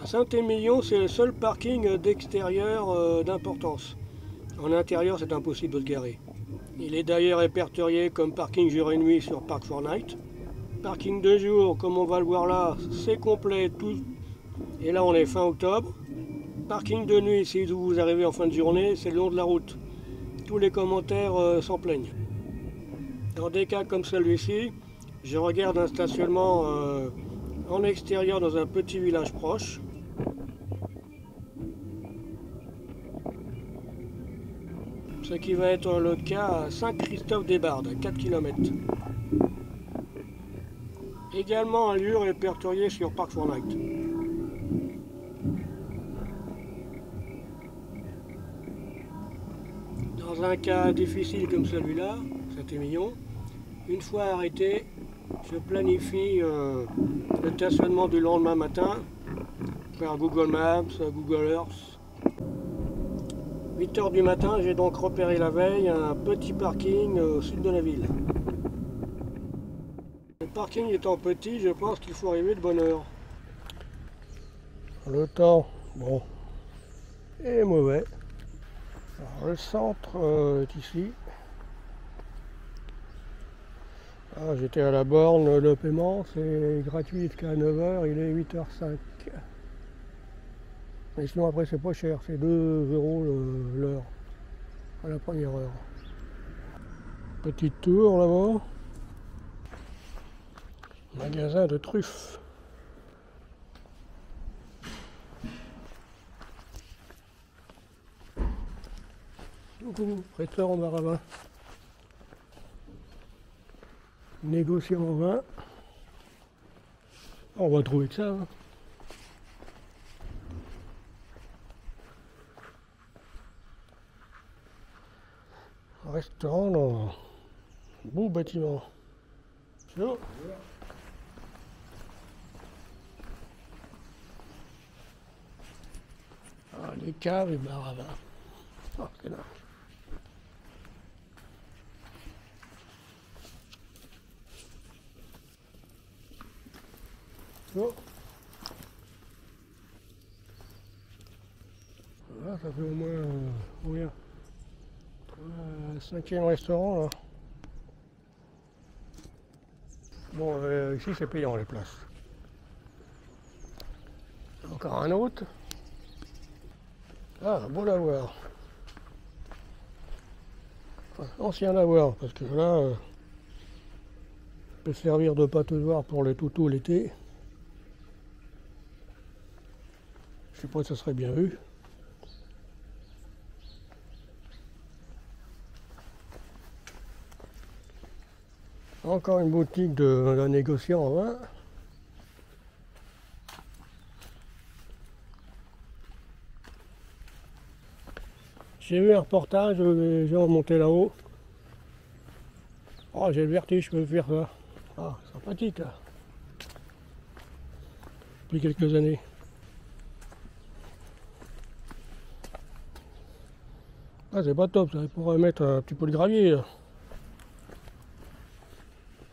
Saint-Émilion, c'est le seul parking d'extérieur d'importance. En intérieur, c'est impossible de se garer. Il est d'ailleurs répertorié comme parking jour et nuit sur Park4Night. Parking de jour, comme on va le voir là, c'est complet tout. Et là, on est fin octobre. Parking de nuit, si vous arrivez en fin de journée, c'est le long de la route. Tous les commentaires s'en plaignent. Dans des cas comme celui-ci, je regarde un stationnement en extérieur dans un petit village proche. Ce qui va être le cas à Saint-Christophe-des-Bardes, à 4 km. Également un lieu répertorié sur Park4Night. Dans un cas difficile comme celui-là, Saint-Émilion, une fois arrêté, je planifie le stationnement du lendemain matin par Google Maps, Google Earth. 8 h du matin, j'ai donc repéré la veille un petit parking au sud de la ville. Le parking étant petit, je pense qu'il faut arriver de bonne heure. Le temps, bon, est mauvais. Alors, le centre est ici. Ah, j'étais à la borne, le paiement c'est gratuit jusqu'à 9 h, il est 8 h 05. Mais sinon après c'est pas cher, c'est 2 € l'heure à la première heure. Petite tour là-bas. Magasin de truffes. Coucou, restaurant Baravin. Négociant en vin. On va trouver que ça. Hein. Restaurant dans un beau bâtiment. Bonjour. Ah, les caves et Baravin. Oh, c'est là. Oh. Là, ça fait au moins combien 5e restaurant là. Bon, ici c'est payant les places. Encore un autre. Ah, beau lavoir. Enfin, ancien lavoir, parce que là, peut servir de pataugeoire pour les toutous l'été. Je sais pas si ça serait bien vu. Encore une boutique d'un négociant en vin. J'ai vu un reportage, les gens montaient là-haut. Oh, j'ai le vertige, je peux faire ça. Ah, sympathique là. Depuis quelques années. Ah, c'est pas top ça, il pourrait mettre un petit peu de gravier là.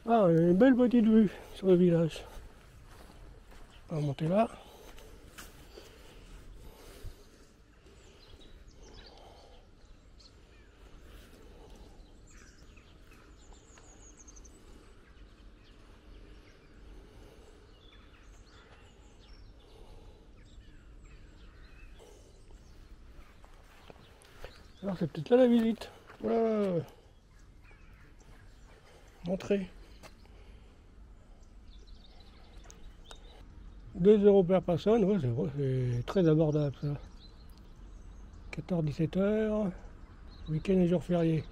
Ah, une belle petite vue sur le village. On va monter là. Alors c'est peut-être là la visite. Voilà. Entrée. 2 € par personne, ouais, c'est très abordable ça. 14-17 h, week-end et jours fériés.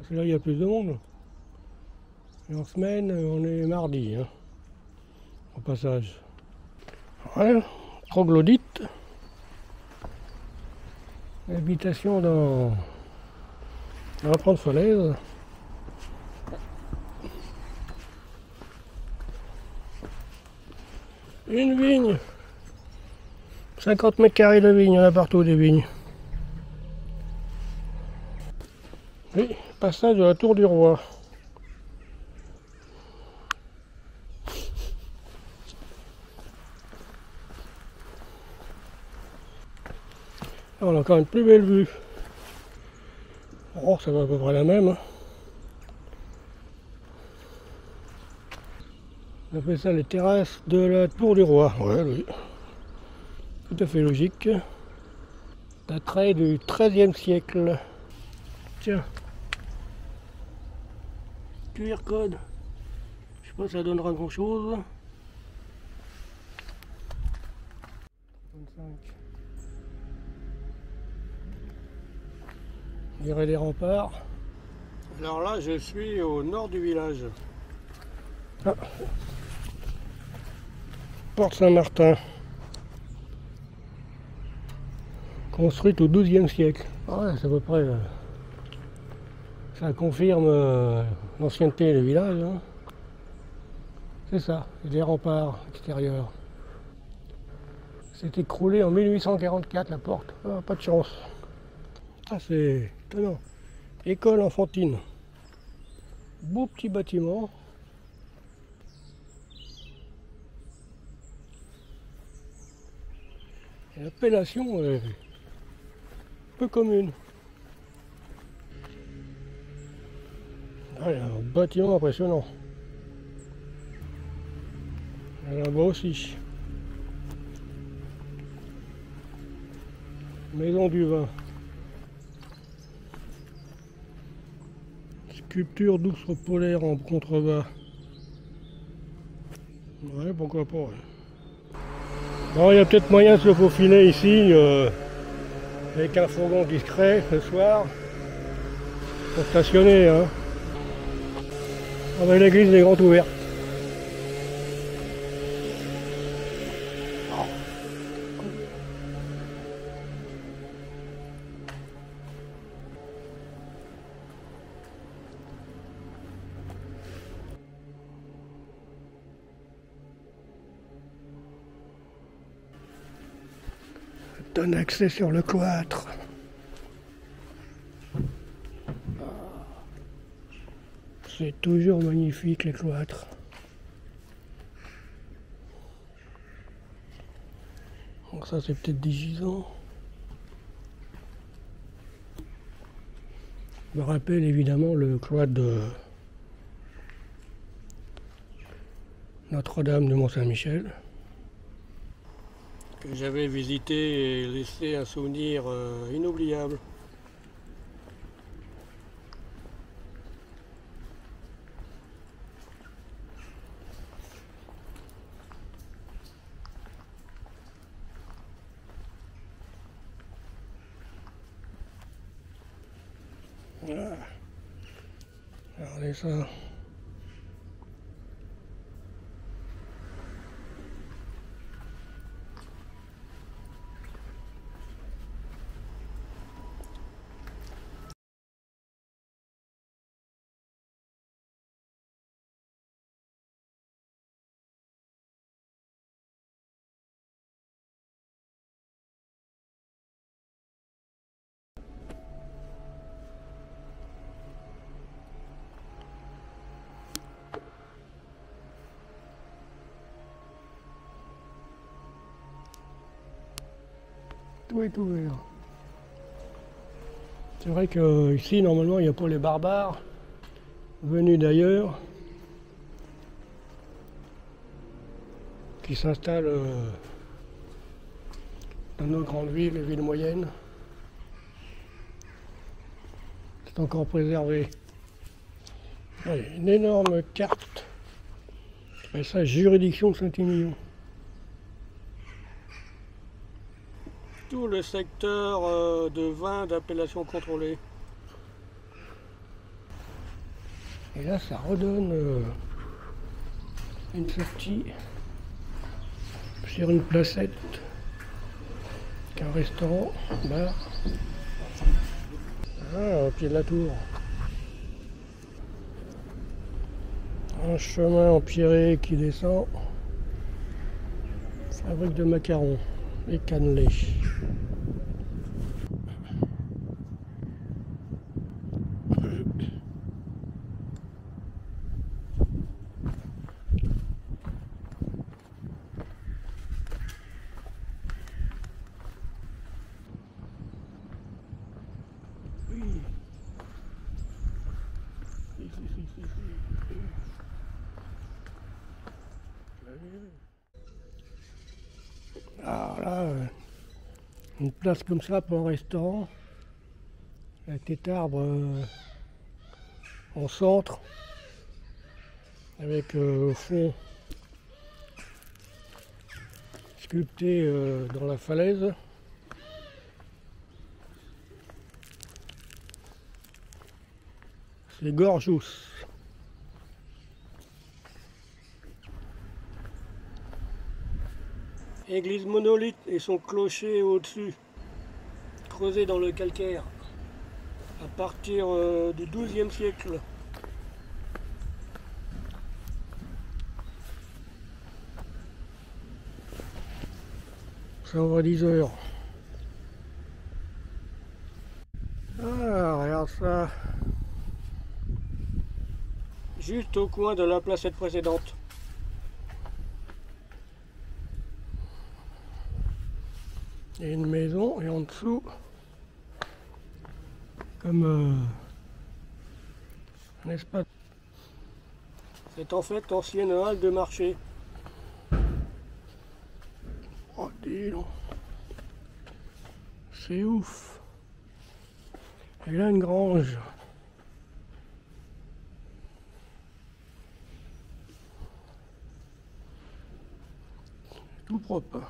C'est là il y a plus de monde. Et en semaine, on est mardi, hein, au passage. Voilà, troglodyte. Habitation dans la Grande Falaise. Une vigne. 50 mètres carrés de vigne, il y en a partout des vignes. Oui, passage de la Tour du Roi. Ah, on a encore une plus belle vue. Oh, ça va à peu près la même. Hein. On appelle ça les terrasses de la Tour du Roi. Ouais, oui. Tout à fait logique. D'attrait du XIIIe siècle. Tiens. QR code. Je sais pas si ça donnera grand chose. 25. On dirait les remparts. Alors là, je suis au nord du village. Ah. Porte Saint-Martin. Construite au XIIe siècle. Ah ouais, c'est à peu près. Ça confirme l'ancienneté du village. Hein. C'est ça, c'est des remparts extérieurs. C'est écroulé en 1844 la porte. Ah, pas de chance. Ah, c'est étonnant. École enfantine. Beau petit bâtiment. L'appellation est peu commune. Ah, il y a un bâtiment impressionnant. Il y en a là-bas aussi. Maison du vin. Sculpture d'ours polaire en contrebas. Ouais, pourquoi pas. Ouais. Bon, il y a peut-être moyen de se faufiler ici avec un fourgon discret ce soir pour stationner. Hein. Avec l'église des grandes ouvertes. Donne accès sur le cloître. C'est toujours magnifique les cloîtres. Donc ça c'est peut-être des gisants. Je me rappelle évidemment le cloître de Notre-Dame de Mont-Saint-Michel. Que j'avais visité et laissé un souvenir inoubliable. Voilà. Regardez ça. Tout est ouvert. C'est vrai que ici normalement il n'y a pas les barbares venus d'ailleurs qui s'installent dans nos grandes villes, les villes moyennes. C'est encore préservé. Allez, une énorme carte. Et ça, juridiction de Saint-Émilion. Tout le secteur de vin d'appellation contrôlée. Et là, ça redonne une sortie sur une placette, un restaurant, bar. Ah, au pied de la tour. Un chemin empierré qui descend. Fabrique de macarons et cannelés. Alors là, une place comme ça pour un restaurant, avec des arbres en centre, avec au fond sculpté dans la falaise. C'est Gorjous. Église monolithe et son clocher au-dessus, creusé dans le calcaire, à partir du XIIe siècle. Ça ouvre à 10 heures. Ah, regarde ça. Juste au coin de la placette précédente. Il y a une maison et en dessous, comme un espace. C'est en fait ancienne halle de marché. Oh dis donc. C'est ouf. Et là une grange. Tout propre.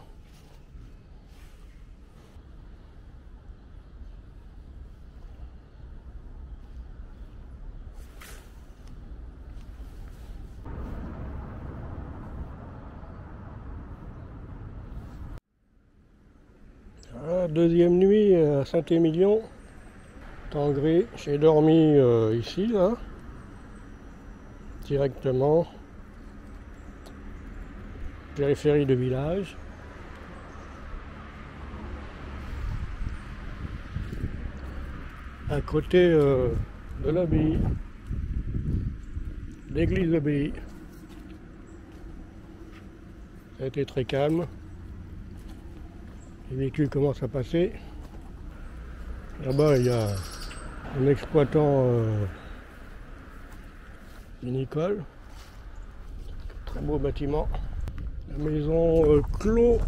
Voilà, deuxième nuit à Saint-Émilion, temps gris. J'ai dormi ici, là, directement, périphérie de village. À côté de l'abbaye, l'église de l'abbaye. Ça a été très calme. Les véhicules commencent à passer. Là-bas, il y a un exploitant vinicole. Très beau bâtiment. La maison Clos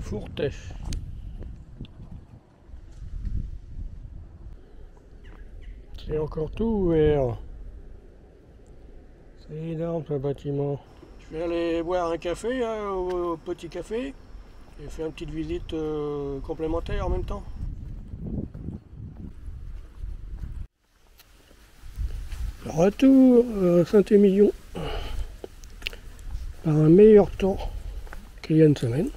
Fourtet. C'est encore tout ouvert. C'est énorme ce bâtiment. Je vais aller boire un café au petit café et faire une petite visite complémentaire en même temps. Retour à Saint-Émilion par un meilleur temps qu'il y a une semaine.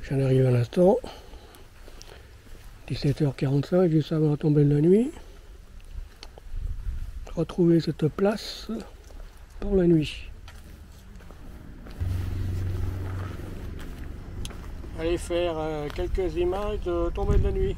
J'en arrive à l'instant, 17h45, juste avant la tombée de la nuit. Retrouver cette place pour la nuit. Allez faire quelques images de tombée de la nuit.